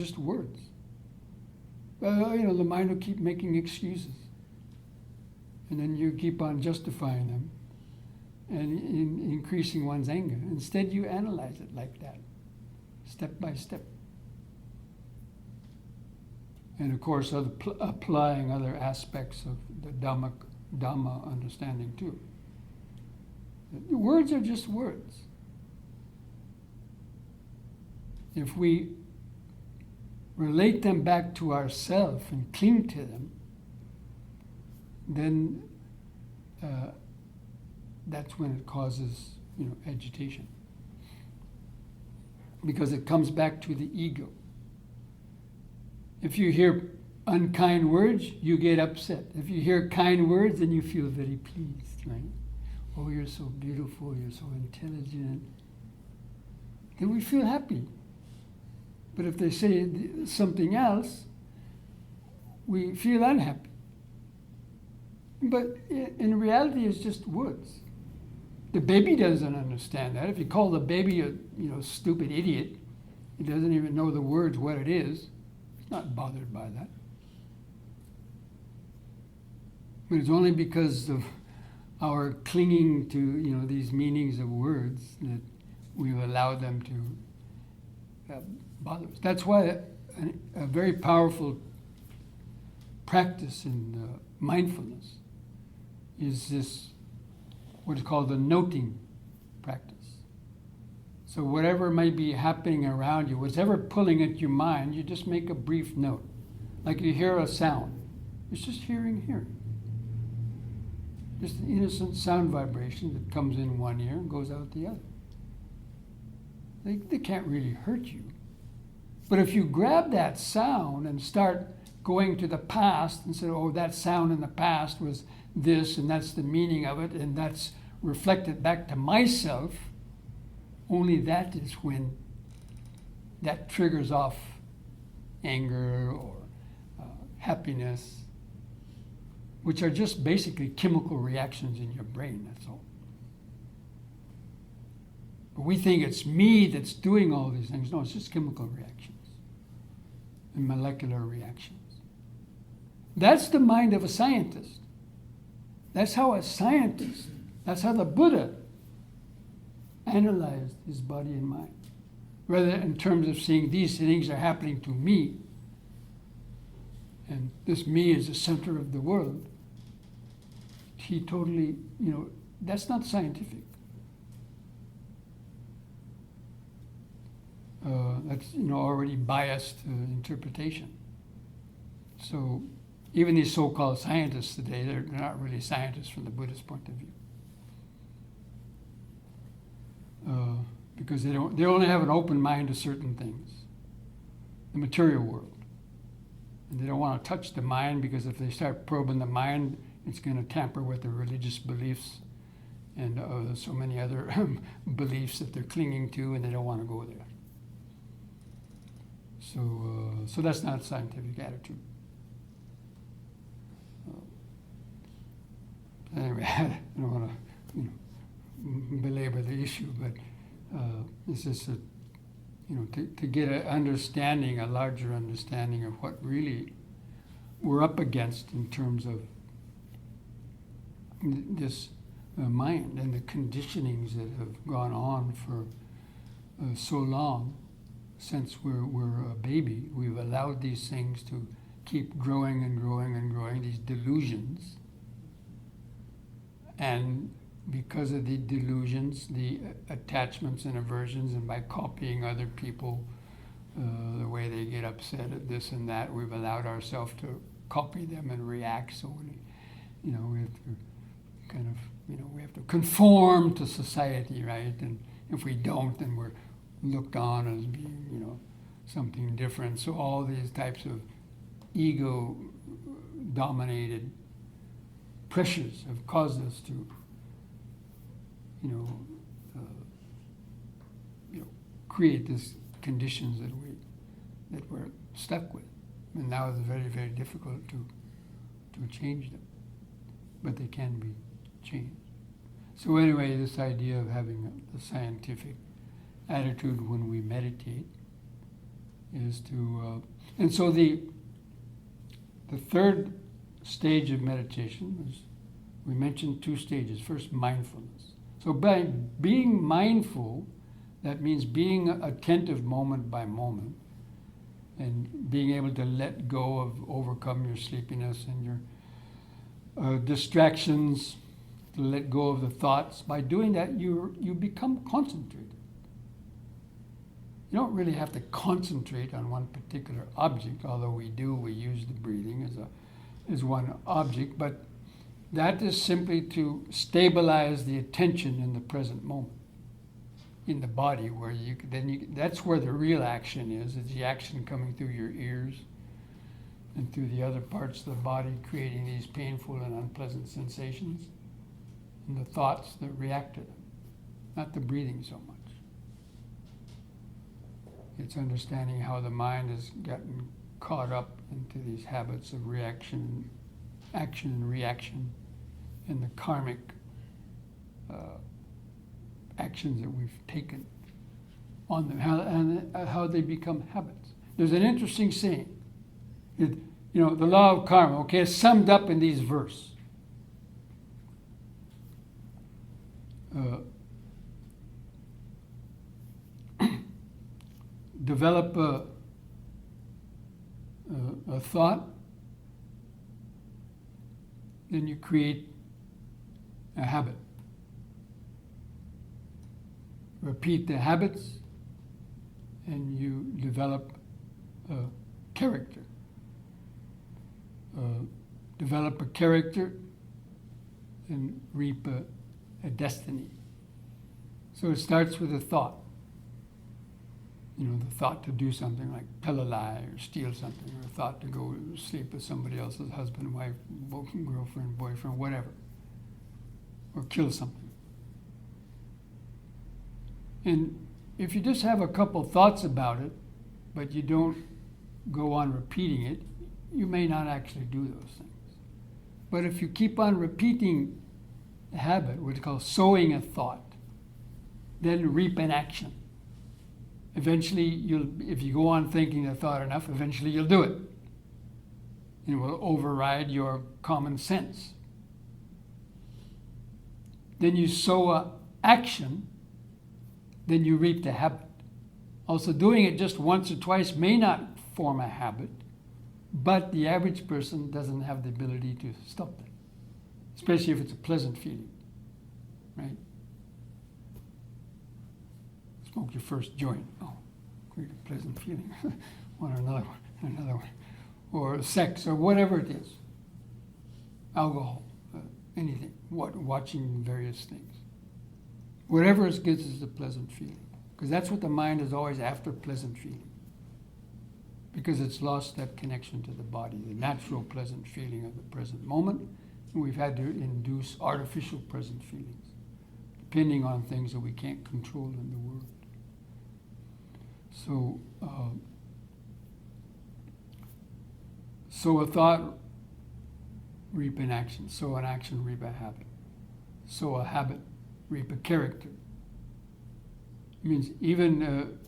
just words. The mind will keep making excuses. And then you keep on justifying them and increasing one's anger. Instead, you analyze it like that, step by step. And of course, applying other aspects of the Dhamma understanding too. Words are just words. If we relate them back to ourselves and cling to them, then that's when it causes, agitation. Because it comes back to the ego. If you hear unkind words, you get upset. If you hear kind words, then you feel very pleased, right? Oh, you're so beautiful, you're so intelligent. Then we feel happy. But if they say something else, we feel unhappy. But in reality, it's just words. The baby doesn't understand that. If you call the baby a stupid idiot, he doesn't even know the words, what it is. He's not bothered by that. But it's only because of our clinging to these meanings of words that we've allowed them to bother us. That's why a very powerful practice in mindfulness is this, what is called the noting practice. So whatever might be happening around you, whatever pulling at your mind, you just make a brief note. Like you hear a sound, it's just hearing. Just an innocent sound vibration that comes in one ear and goes out the other. They can't really hurt you. But if you grab that sound and start going to the past and say, oh, that sound in the past was this, and that's the meaning of it, and that's reflected back to myself, only that is when that triggers off anger or happiness, which are just basically chemical reactions in your brain, that's all. But we think it's me that's doing all these things. No, it's just chemical reactions and molecular reactions. That's the mind of a scientist. That's how the Buddha analyzed his body and mind. Rather in terms of seeing these things are happening to me, and this me is the center of the world, he totally, that's not scientific. That's, already biased interpretation. So even these so-called scientists today, they're not really scientists from the Buddhist point of view. Because they only have an open mind to certain things, the material world. And they don't want to touch the mind, because if they start probing the mind, it's going to tamper with their religious beliefs and so many other beliefs that they're clinging to, and they don't want to go there. So that's not a scientific attitude. Anyway, I don't want to belabor the issue, but it's just to get an understanding, a larger understanding of what really we're up against in terms of this mind and the conditionings that have gone on for so long. Since we're a baby, we've allowed these things to keep growing and growing and growing, these delusions. And because of the delusions, the attachments and aversions, and by copying other people, the way they get upset at this and that, we've allowed ourselves to copy them and react. So we have to kind of, we have to conform to society, right? And if we don't, then we're looked on as being, something different. So all these types of ego-dominated pressures have caused us to, create these conditions that we're stuck with. And now it's very, very difficult to change them, but they can be changed. So anyway, this idea of having the scientific attitude when we meditate is to, and so the third stage of meditation is, we mentioned 2 stages. First, mindfulness. So by being mindful, that means being attentive moment by moment and being able to let go of, overcome your sleepiness and your distractions, to let go of the thoughts. By doing that, you become concentrated. You don't really have to concentrate on one particular object, although we use the breathing as one object, but that is simply to stabilize the attention in the present moment, in the body, where that's where the real action is the action coming through your ears and through the other parts of the body, creating these painful and unpleasant sensations, and the thoughts that react to them, not the breathing so much. It's understanding how the mind has gotten caught up into these habits of action and reaction, and the karmic actions that we've taken on them, how they become habits. There's an interesting saying. The law of karma, okay, is summed up in these verses. Develop a thought, then you create a habit. Repeat the habits, and you develop a character. Develop a character and reap a destiny. So it starts with a thought. The thought to do something like tell a lie or steal something, or a thought to go sleep with somebody else's husband, wife, girlfriend, boyfriend, whatever, or kill something. And if you just have a couple thoughts about it, but you don't go on repeating it, you may not actually do those things. But if you keep on repeating the habit, what we call sowing a thought, then reap an action. Eventually, if you go on thinking the thought enough, eventually you'll do it. And it will override your common sense. Then you sow an action, then you reap the habit. Also, doing it just once or twice may not form a habit, but the average person doesn't have the ability to stop that, especially if it's a pleasant feeling, right? Smoke your first joint. Oh, great, a pleasant feeling. Want another one. Or sex, or whatever it is. Alcohol, anything. Watching various things. Whatever it gives us a pleasant feeling. Because that's what the mind is always after, pleasant feeling. Because it's lost that connection to the body, the natural pleasant feeling of the present moment. And we've had to induce artificial present feelings, depending on things that we can't control in the world. So, sow a thought, reap an action. Sow an action, reap a habit. Sow a habit, reap a character. It means even,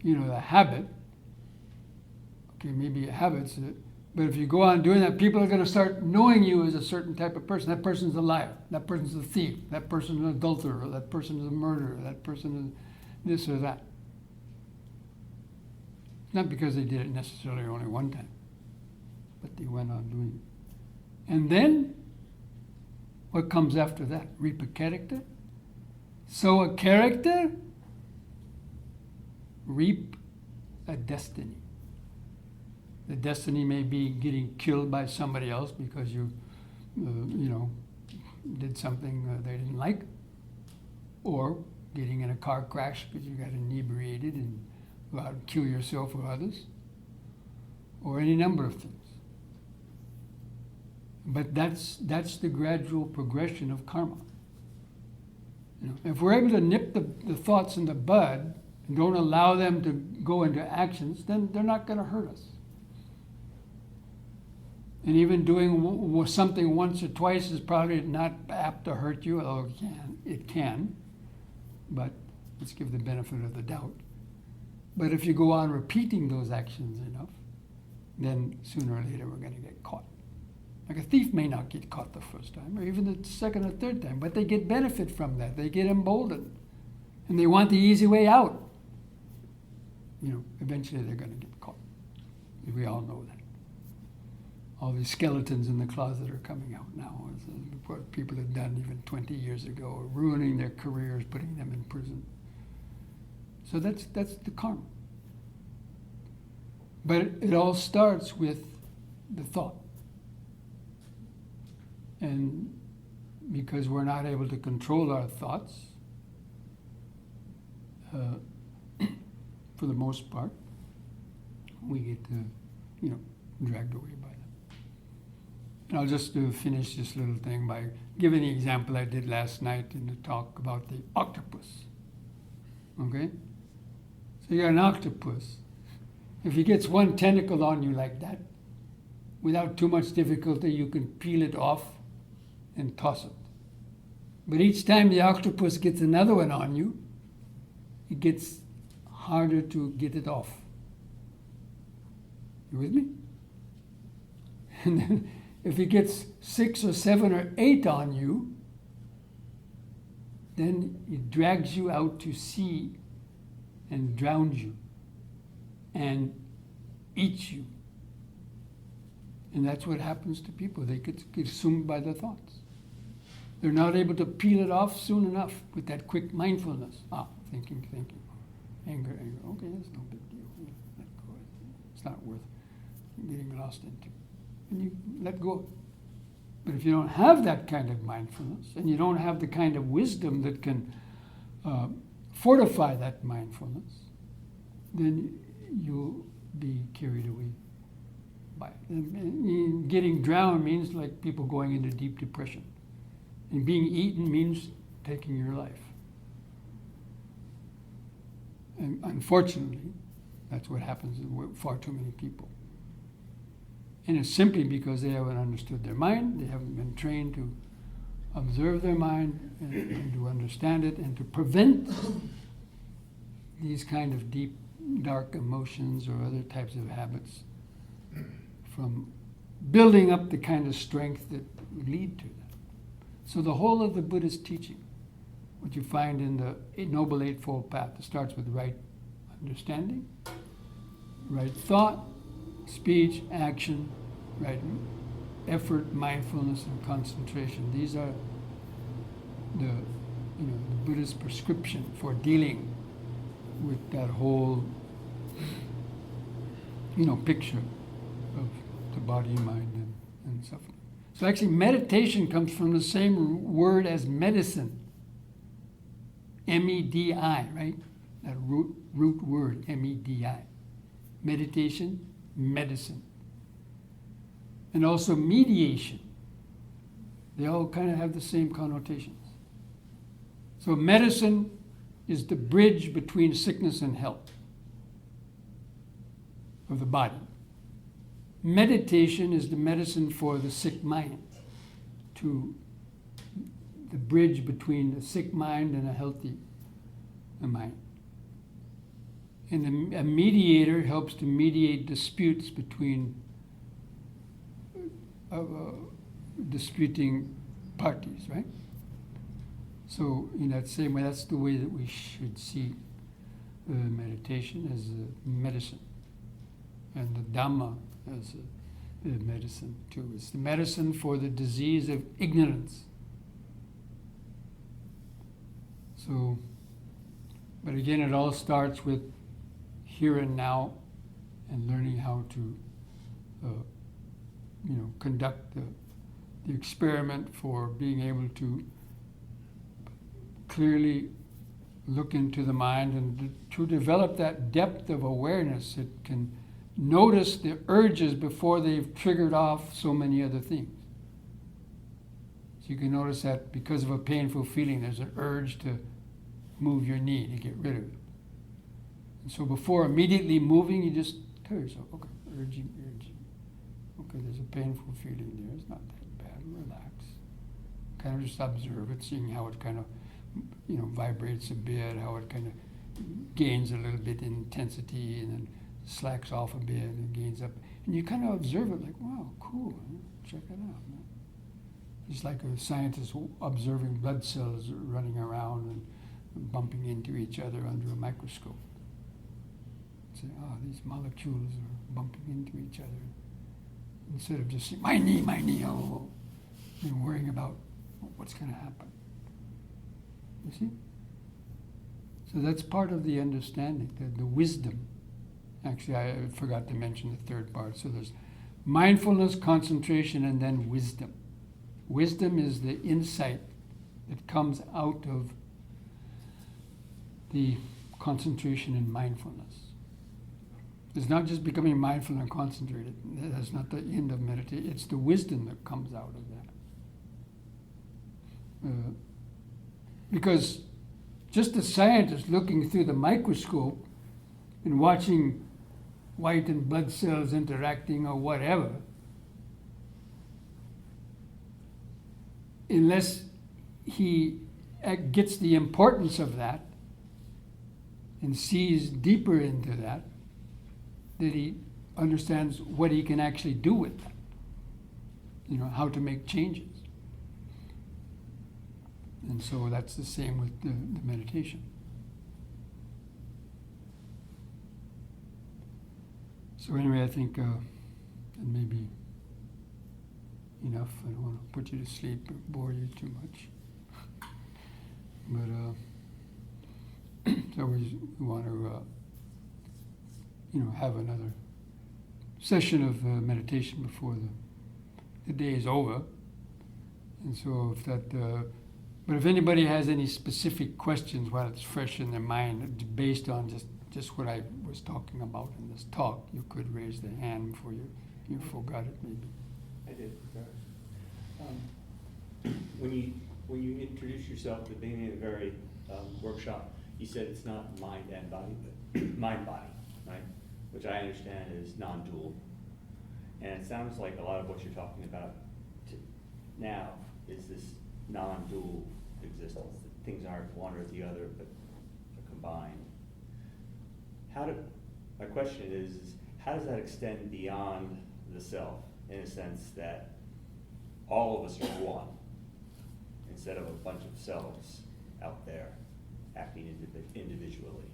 the habit, okay, maybe habits, but if you go on doing that, people are going to start knowing you as a certain type of person. That person's a liar. That person's a thief. That person's an adulterer. That person is a murderer. That person is this or that. Not because they did it necessarily only one time, but they went on doing it. And then, what comes after that? Reap a character. Sow a character, reap a destiny. The destiny may be getting killed by somebody else because you did something they didn't like, or getting in a car crash because you got inebriated and go out and kill yourself or others, or any number of things. But that's the gradual progression of karma. If we're able to nip the thoughts in the bud and don't allow them to go into actions, then they're not going to hurt us. And even doing something once or twice is probably not apt to hurt you, although it can, but let's give the benefit of the doubt. But if you go on repeating those actions enough, then sooner or later we're going to get caught. Like a thief may not get caught the first time, or even the second or third time, but they get benefit from that. They get emboldened, and they want the easy way out. Eventually they're going to get caught. We all know that. All these skeletons in the closet are coming out now. It's what people have done even 20 years ago, ruining their careers, putting them in prison. So that's the karma. But it all starts with the thought. And because we're not able to control our thoughts, for the most part, we get dragged away by that. And I'll just finish this little thing by giving the example I did last night in the talk about the octopus. Okay? So you're an octopus. If he gets one tentacle on you like that, without too much difficulty, you can peel it off and toss it. But each time the octopus gets another one on you, it gets harder to get it off. You with me? And then if he gets 6 or 7 or 8 on you, then it drags you out to sea and drowns you and eats you. And that's what happens to people. They get consumed by their thoughts. They're not able to peel it off soon enough with that quick mindfulness. Thinking. Anger. Okay, that's no big deal. Let go. It's not worth getting lost into. And you let go. But if you don't have that kind of mindfulness, and you don't have the kind of wisdom that can fortify that mindfulness, then you'll be carried away by it. And getting drowned means like people going into deep depression. And being eaten means taking your life. And unfortunately, that's what happens with far too many people. And it's simply because they haven't understood their mind, they haven't been trained to observe their mind and to understand it and to prevent these kind of deep, dark emotions or other types of habits from building up the kind of strength that would lead to that. So the whole of the Buddhist teaching, what you find in the Noble Eightfold Path, it starts with right understanding, right thought, speech, action, right effort, mindfulness, and concentration. These are the Buddhist prescription for dealing with that whole picture of the body, mind, and suffering. So actually meditation comes from the same word as medicine. M-E-D-I, right? That root word, M-E-D-I. Meditation, medicine. And also mediation. They all kind of have the same connotations. So medicine is the bridge between sickness and health of the body. Meditation is the medicine for the sick mind, to the bridge between a sick mind and a healthy mind. And a mediator helps to mediate disputes between disputing parties, right? So in that same way, that's the way that we should see meditation as a medicine, and the Dhamma as a medicine too. It's the medicine for the disease of ignorance. So, but again, it all starts with here and now, and learning how to, conduct the experiment for being able to clearly look into the mind and to develop that depth of awareness that can notice the urges before they've triggered off so many other things. So you can notice that because of a painful feeling, there's an urge to move your knee to get rid of it. And so before immediately moving, you just tell yourself, okay, urging. Okay, there's a painful feeling there. It's not that bad. Relax. Kind of just observe it, seeing how it kind of, vibrates a bit, how it kind of gains a little bit in intensity and then slacks off a bit and gains up. And you kind of observe it like, wow, cool, check it out. It's like a scientist observing blood cells running around and bumping into each other under a microscope. Say, oh, these molecules are bumping into each other. Instead of just saying, my knee, oh, and worrying about what's going to happen. You see? So that's part of the understanding, the wisdom. Actually, I forgot to mention the third part. So there's mindfulness, concentration, and then wisdom. Wisdom is the insight that comes out of the concentration and mindfulness. It's not just becoming mindful and concentrated. That's not the end of meditation. It's the wisdom that comes out of that. Because just a scientist looking through the microscope and watching white and blood cells interacting or whatever, unless he gets the importance of that and sees deeper into that he understands what he can actually do with that. You know, how to make changes. And so that's the same with the meditation. So anyway, I think that may be enough. I don't want to put you to sleep or bore you too much. But so we want to have another session of meditation before the day is over. And so if that, but if anybody has any specific questions while it's fresh in their mind, based on just what I was talking about in this talk, you could raise the hand before you forgot it maybe. I did. When you introduced yourself at the beginning of the very workshop, you said it's not mind and body, but mind-body, right? Which I understand is non-dual. And it sounds like a lot of what you're talking about now is this non-dual existence. Things aren't one or the other, but are combined. My question is how does that extend beyond the self, in a sense that all of us are one, instead of a bunch of selves out there acting individually?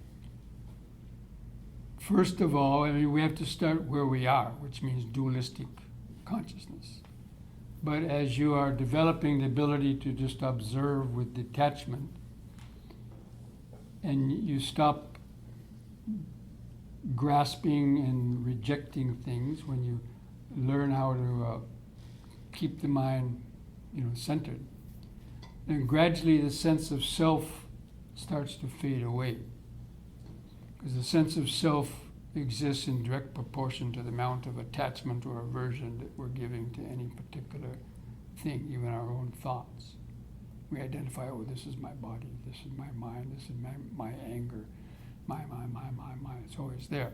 First of all, I mean, we have to start where we are, which means dualistic consciousness. But as you are developing the ability to just observe with detachment, and you stop grasping and rejecting things, when you learn how to keep the mind, centered, then gradually the sense of self starts to fade away. Because the sense of self exists in direct proportion to the amount of attachment or aversion that we're giving to any particular thing, even our own thoughts. We identify, oh, this is my body, this is my mind, this is my anger, my. It's always there.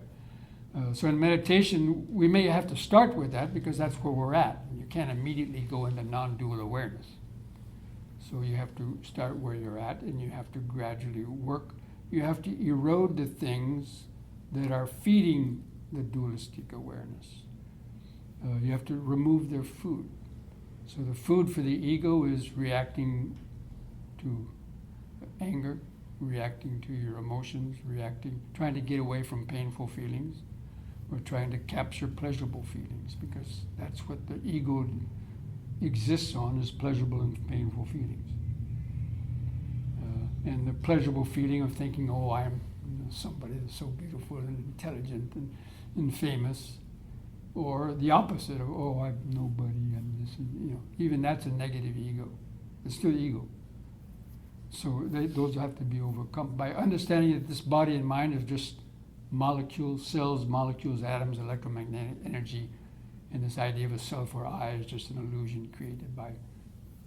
So in meditation, we may have to start with that because that's where we're at. You can't immediately go into non-dual awareness. So you have to start where you're at, and you have to gradually work. You have to erode the things that are feeding the dualistic awareness. You have to remove their food. So the food for the ego is reacting to anger, reacting to your emotions, trying to get away from painful feelings, or trying to capture pleasurable feelings, because that's what the ego exists on, is pleasurable and painful feelings. And the pleasurable feeling of thinking, oh, I'm somebody that's so beautiful and intelligent and famous, or the opposite of, oh, I'm nobody, and this, even that's a negative ego. It's still ego. So those have to be overcome by understanding that this body and mind is just molecules, cells, molecules, atoms, electromagnetic energy, and this idea of a self or I is just an illusion created by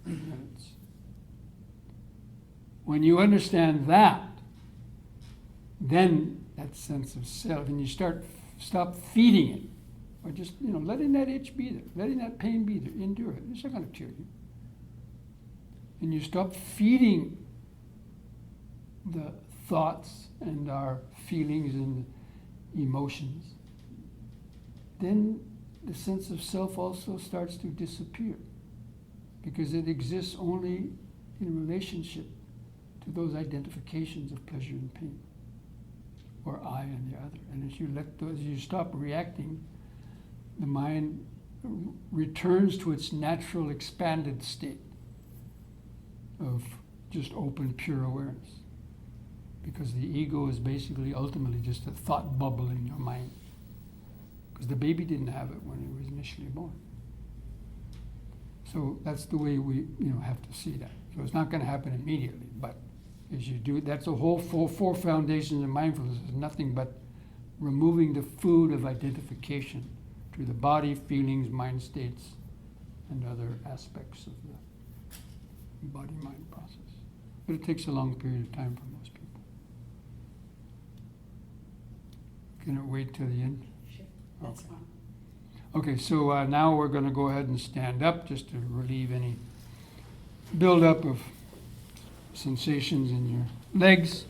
ignorance. When you understand that, then that sense of self, and you stop feeding it, or just letting that itch be there, letting that pain be there, endure it. It's not going to kill you. And you stop feeding the thoughts and our feelings and emotions, then the sense of self also starts to disappear, because it exists only in relationship to those identifications of pleasure and pain, or I and the other. And as you let those, you stop reacting, the mind returns to its natural expanded state of just open, pure awareness. Because the ego is basically ultimately just a thought bubble in your mind. Because the baby didn't have it when it was initially born. So that's the way we have to see that. So it's not going to happen immediately, but as you do, that's the whole four foundations of mindfulness is nothing but removing the food of identification to the body, feelings, mind states, and other aspects of the body-mind process. But it takes a long period of time for most people. Can it wait till the end? Sure, that's Okay. fine. Okay, so now we're going to go ahead and stand up just to relieve any buildup of sensations in your legs.